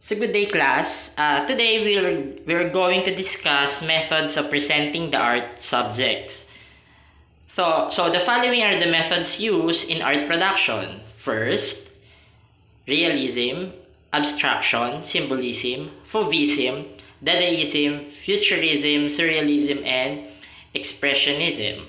So good day, class. Today we're going to discuss methods of presenting the art subjects. So the following are the methods used in art production. First, realism, abstraction, symbolism, fauvism, dadaism, futurism, surrealism, and expressionism.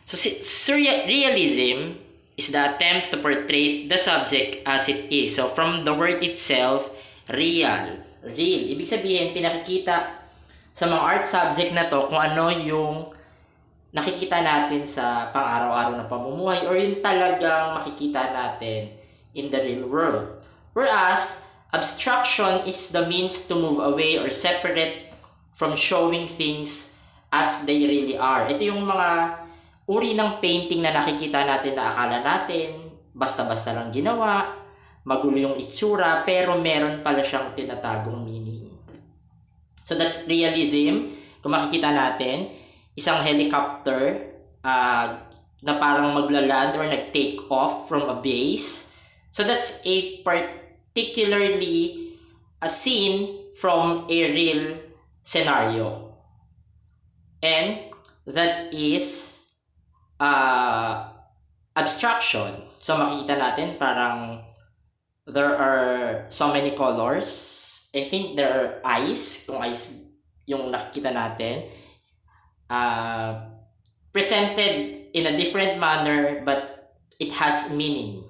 So realism is the attempt to portray the subject as it is. So from the word itself, real. Ibig sabihin, pinakikita sa mga art subject na to kung ano yung nakikita natin sa pang-araw-araw na pamumuhay or yung talagang makikita natin in the real world. Whereas, abstraction is the means to move away or separate from showing things as they really are. Ito yung mga uri ng painting na nakikita natin na akala natin basta-basta lang ginawa, magulo yung itsura, pero meron pala siyang tinatagong meaning. So that's realism. Kung makikita natin, isang helicopter na parang maglaland or nag-take off from a base. So that's a particularly a scene from a real scenario. And that is abstraction. So makikita natin parang there are so many colors. I think there are eyes, kung eyes yung nakikita natin, presented in a different manner but it has meaning.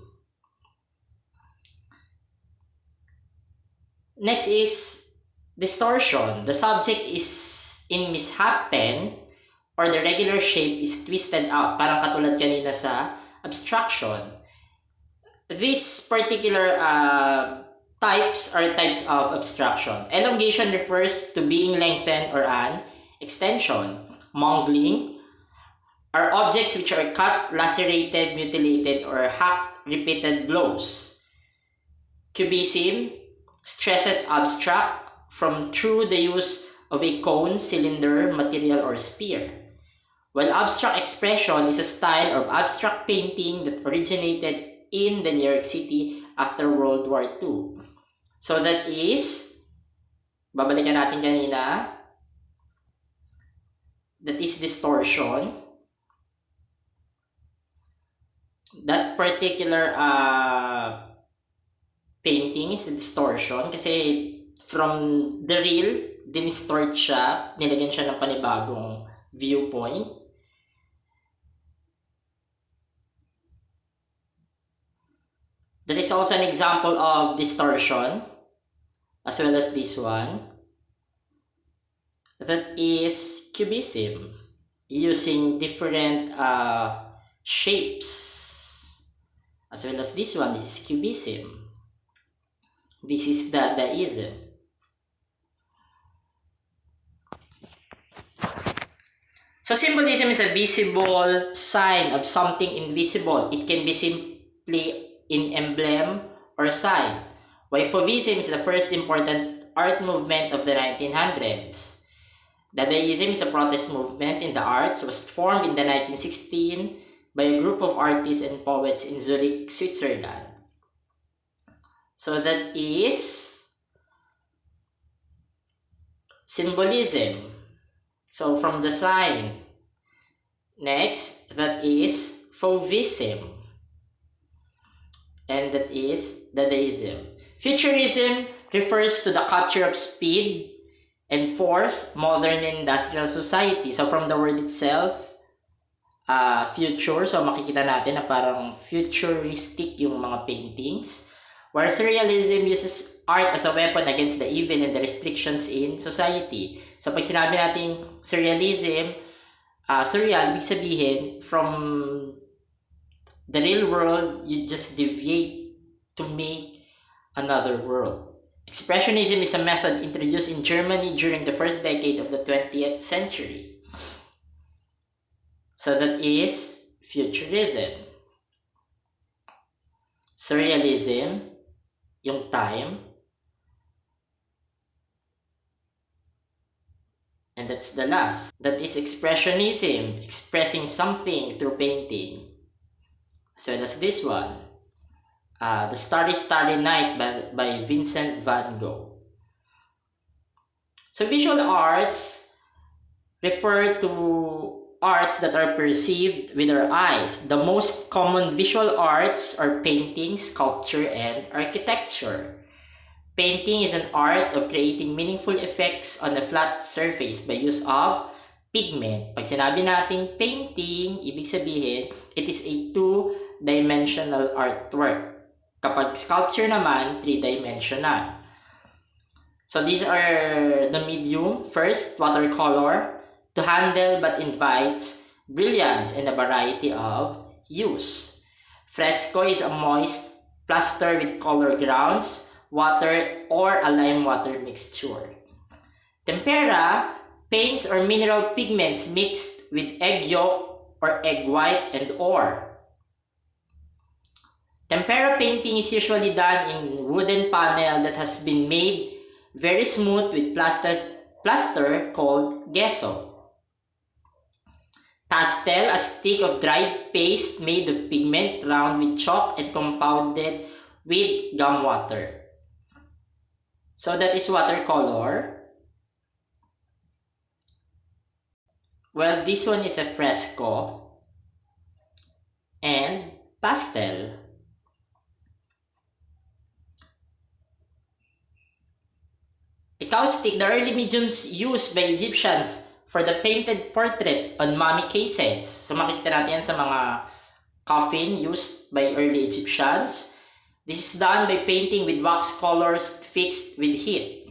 Next is distortion. The subject is in mishapen or the regular shape is twisted out, parang katulad kanina sa abstraction. These particular types are types of abstraction. Elongation refers to being lengthened or an extension. Mangling are objects which are cut, lacerated, mutilated, or hacked repeated blows. Cubism stresses abstract from through the use of a cone, cylinder, material, or sphere. While abstract expression is a style of abstract painting that originated in the New York City after World War II. So that is, babalikan natin kanina, that is distortion. That particular painting is distortion kasi from the real, dinistort siya, nilagyan siya ng panibagong viewpoint. That is also an example of distortion, as well as this one. That is cubism, using different shapes, as well as this one. This is cubism. This is dadaism. So symbolism is a visible sign of something invisible. It can be simply in emblem or sign. While fauvism is the first important art movement of the 1900s. Dadaism is a protest movement in the arts, was formed in the 1916 by a group of artists and poets in Zurich, Switzerland. So that is symbolism. So from the sign. Next, that is fauvism. And that is dadaism. Futurism refers to the capture of speed and force, modern industrial society. So from the word itself, future, so makikita natin na parang futuristic yung mga paintings. Whereas surrealism uses art as a weapon against the evil and the restrictions in society. So pag sinabi natin surrealism, surreal, ibig sabihin, from the real world, you just deviate to make another world. Expressionism is a method introduced in Germany during the first decade of the 20th century. So that is futurism. Surrealism, yung time. And that's the last. That is expressionism, expressing something through painting. So that's this one. The Starry Starry Night by Vincent van Gogh. So visual arts refer to arts that are perceived with our eyes. The most common visual arts are painting, sculpture, and architecture. Painting is an art of creating meaningful effects on a flat surface by use of pigment. Pag sinabi nating painting, ibig sabihin, it is a two-dimensional artwork. Kapag sculpture naman, three-dimensional. So these are the medium. First, watercolor, to handle but invites brilliance and a variety of use. Fresco is a moist plaster with color grounds, water, or a lime water mixture. Tempera, paints or mineral pigments mixed with egg yolk or egg white and ore. Tempera painting is usually done in wooden panel that has been made very smooth with plaster called gesso. Pastel, a stick of dried paste made of pigment round with chalk and compounded with gum water. So that is watercolor. Well, this one is a fresco and pastel. A caustic, the early mediums used by Egyptians for the painted portrait on mummy cases. So makikita natin yan sa mga coffin used by early Egyptians. This is done by painting with wax colors fixed with heat.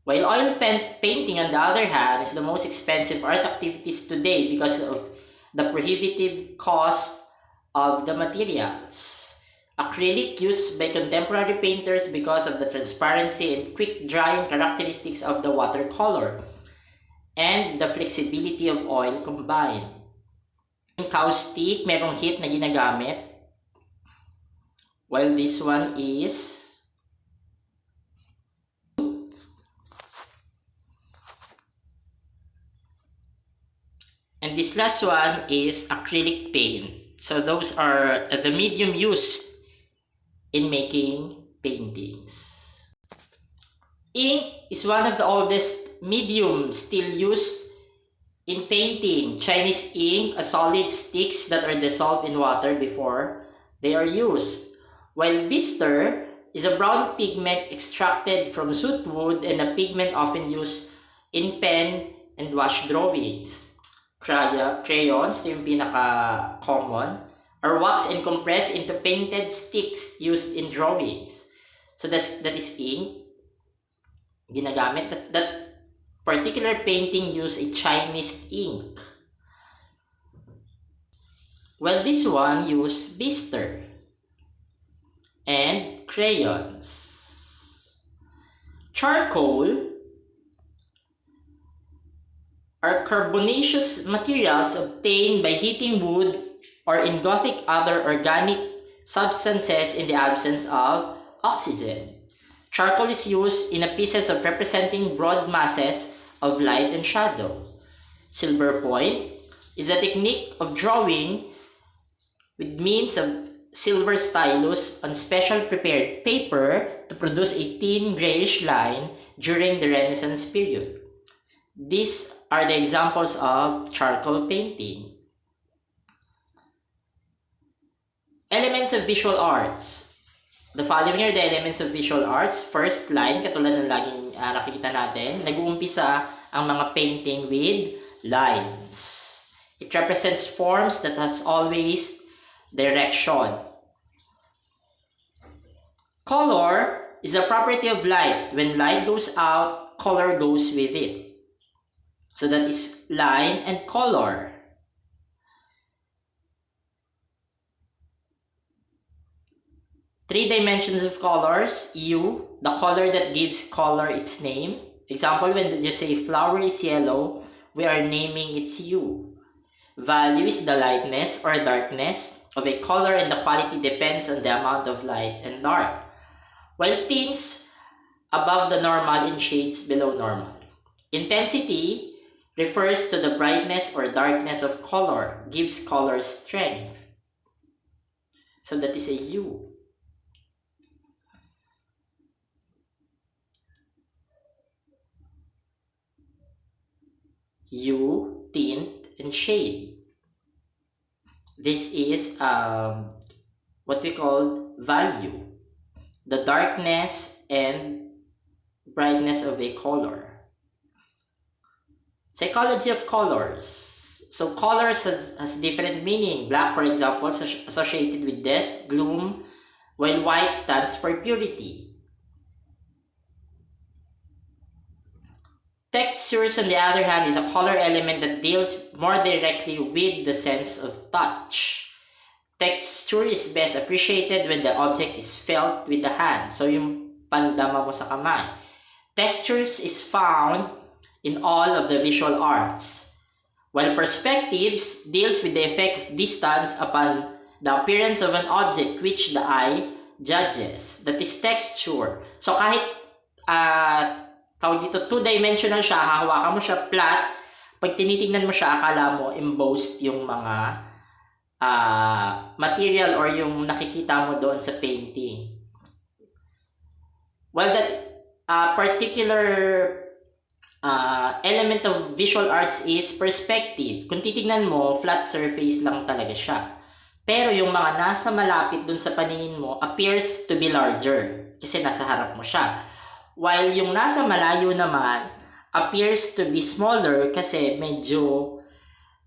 While oil painting, on the other hand, is the most expensive art activities today because of the prohibitive cost of the materials. Acrylic, used by contemporary painters because of the transparency and quick drying characteristics of the watercolor and the flexibility of oil combined. Caustic, merong heat na ginagamit. While this one is and this last one is acrylic paint. So those are the medium used in making paintings. Ink is one of the oldest mediums still used in painting. Chinese ink, a solid sticks that are dissolved in water before they are used. While bistre is a brown pigment extracted from soot wood and a pigment often used in pen and wash drawings. Crayons, ito yung pinaka-common, are waxed and compressed into painted sticks used in drawings. So that is ink. Ginagamit. That particular painting used a Chinese ink. Well, this one used bistre and crayons. Charcoal are carbonaceous materials obtained by heating wood or in Gothic other organic substances in the absence of oxygen. Charcoal is used in a pieces of representing broad masses of light and shadow. Silver point is a technique of drawing with means of silver stylus on special prepared paper to produce a thin grayish line during the Renaissance period. These are the examples of charcoal painting. Elements of visual arts. The following are the elements of visual arts. First line, katulad ng laging nakikita natin, nag-uumpisa ang mga painting with lines. It represents forms that has always direction. Color is the property of light. When light goes out, color goes with it. So that is line and color. Three dimensions of colors. Hue, the color that gives color its name. Example, when you say flower is yellow, we are naming its hue. Value is the lightness or darkness of a color, and the quality depends on the amount of light and dark. While tints, above the normal and shades below normal. Intensity refers to the brightness or darkness of color, gives color strength. So that is a hue. hue, tint, and shade. This is what we call value, the darkness and brightness of a color. Psychology of colors. So colors has different meaning. Black, for example, is associated with death, gloom, while white stands for purity. Textures, on the other hand, is a color element that deals more directly with the sense of touch. Texture is best appreciated when the object is felt with the hand. So yung pandama mo sa kamay. Textures is found in all of the visual arts, while perspectives deals with the effect of distance upon the appearance of an object which the eye judges. That is texture. So kahit tawag dito, two-dimensional siya, hahawakan mo siya flat, pag tinitingnan mo siya, akala mo embossed yung mga material or yung nakikita mo doon sa painting. While that particular element of visual arts is perspective. Kung titignan mo, flat surface lang talaga siya. Pero yung mga nasa malapit dun sa paningin mo appears to be larger kasi nasa harap mo siya. While yung nasa malayo naman appears to be smaller kasi medyo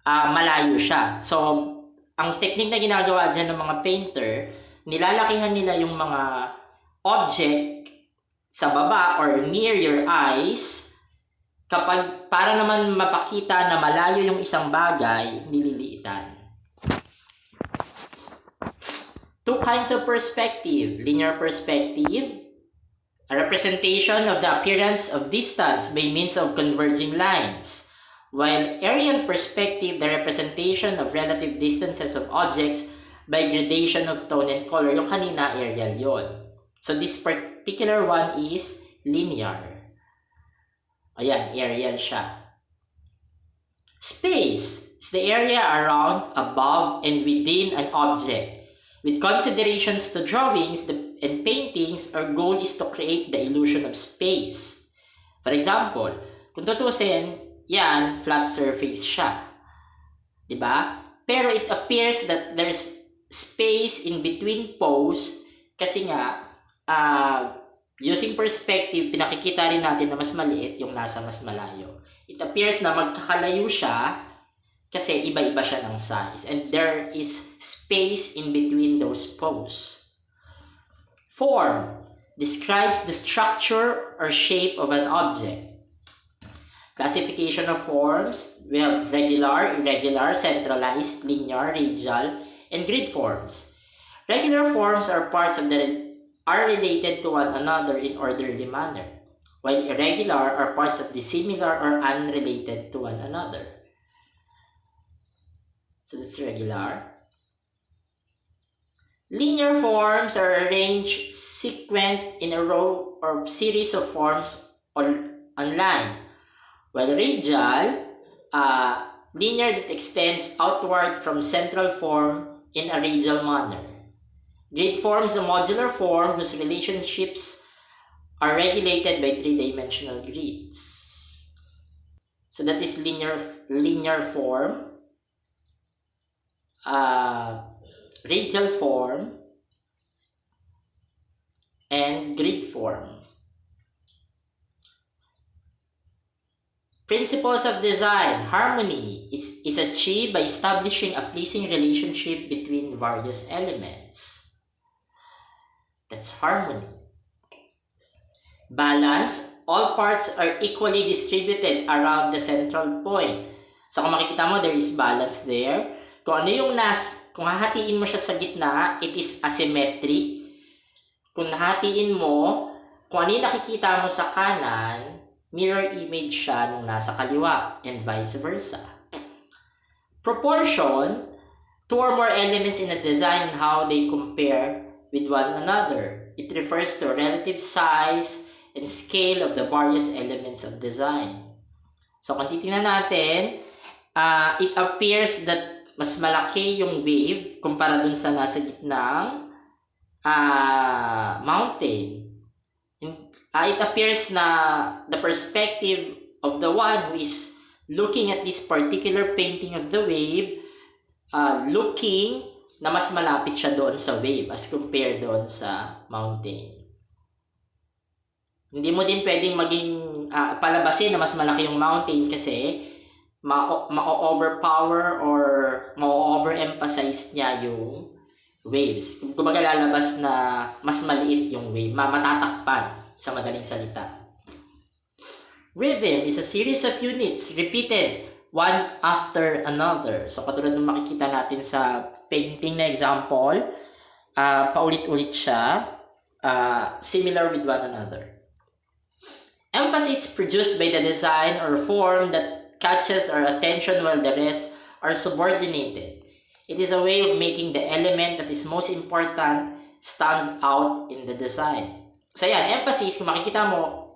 malayo siya. So, ang technique na ginagawa dyan ng mga painter, nilalakihan nila yung mga object sa baba or near your eyes kapag para naman mapakita na malayo yung isang bagay, nililiitan. Two kinds of perspective. Linear perspective, a representation of the appearance of distance by means of converging lines. While aerial perspective, the representation of relative distances of objects by gradation of tone and color. Yung kanina, aerial yon. So this particular one is linear. Ayan, aerial siya. Space is the area around, above, and within an object. With considerations to drawings and paintings, our goal is to create the illusion of space. For example, kung tutusin, yan, flat surface siya. Diba? Pero it appears that there's space in between posts kasi nga, using perspective, pinakikita rin natin na mas maliit yung nasa mas malayo. It appears na magkakalayo siya kasi iba-iba siya ng size. And there is space in between those posts. Form describes the structure or shape of an object. Classification of forms, we have regular, irregular, centralized, linear, radial, and grid forms. Regular forms are related to one another in orderly manner, while irregular are parts of dissimilar or unrelated to one another. So that's regular. Linear forms are arranged sequent in a row or series of forms on line, while radial, linear that extends outward from central form in a radial manner. Grid forms a modular form whose relationships are regulated by three-dimensional grids. So that is linear form, radial form, and grid form. Principles of design. Harmony is achieved by establishing a pleasing relationship between various elements. That's harmony. Balance. All parts are equally distributed around the central point. So kung makikita mo, there is balance there. Kung ano yung kung hahatiin mo siya sa gitna, it is asymmetric. Kung hahatiin mo, kung ano yung nakikita mo sa kanan, mirror image siya nung nasa kaliwa, and vice versa. Proportion. Two or more elements in a design and how they compare with one another. It refers to relative size and scale of the various elements of design. So kung titingnan natin, it appears that mas malaki yung wave kumpara dun sa nasa gitnang mountain. It appears na the perspective of the one who is looking at this particular painting of the wave, looking na mas malapit siya doon sa wave as compared doon sa mountain. Hindi mo din pwedeng maging palabasin na mas malaki yung mountain kasi ma-overpower or ma-overemphasize niya yung waves. Kung kumbaga lalabas na mas maliit yung wave, matatakpan sa madaling salita. Rhythm is a series of units repeated one after another. So katulad ng makikita natin sa painting na example, paulit-ulit siya, similar with one another. Emphasis produced by the design or form that catches our attention while the rest are subordinated. It is a way of making the element that is most important stand out in the design. So yan, emphasis, kung makikita mo,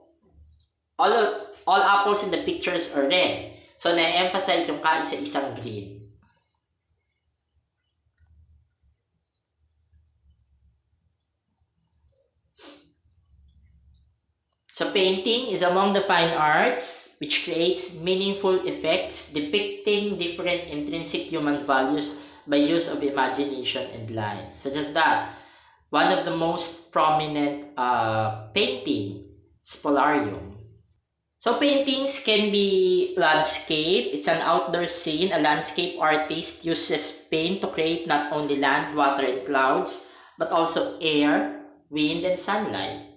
all apples in the pictures are red. So na-emphasize yung kaisa-isang green. So painting is among the fine arts which creates meaningful effects depicting different intrinsic human values by use of imagination and lines. Such as that, one of the most prominent painting is Polarium. So paintings can be landscape. It's an outdoor scene. A landscape artist uses paint to create not only land, water, and clouds, but also air, wind, and sunlight.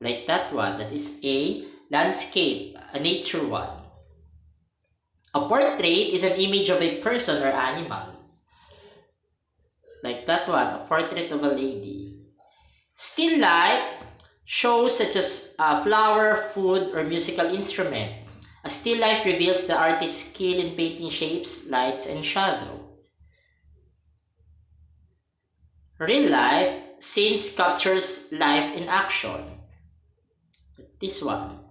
Like that one, that is a landscape, a nature one. A portrait is an image of a person or animal. Like that one, a portrait of a lady. Still life shows such as a flower, food, or musical instrument. A still life reveals the artist's skill in painting shapes, lights, and shadow. Real life, scenes captures life in action. This one.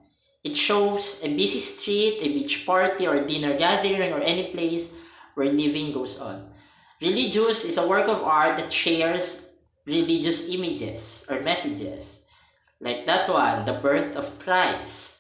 It shows a busy street, a beach party, or dinner gathering, or any place where living goes on. Religious is a work of art that shares religious images or messages. Like that one, the birth of Christ.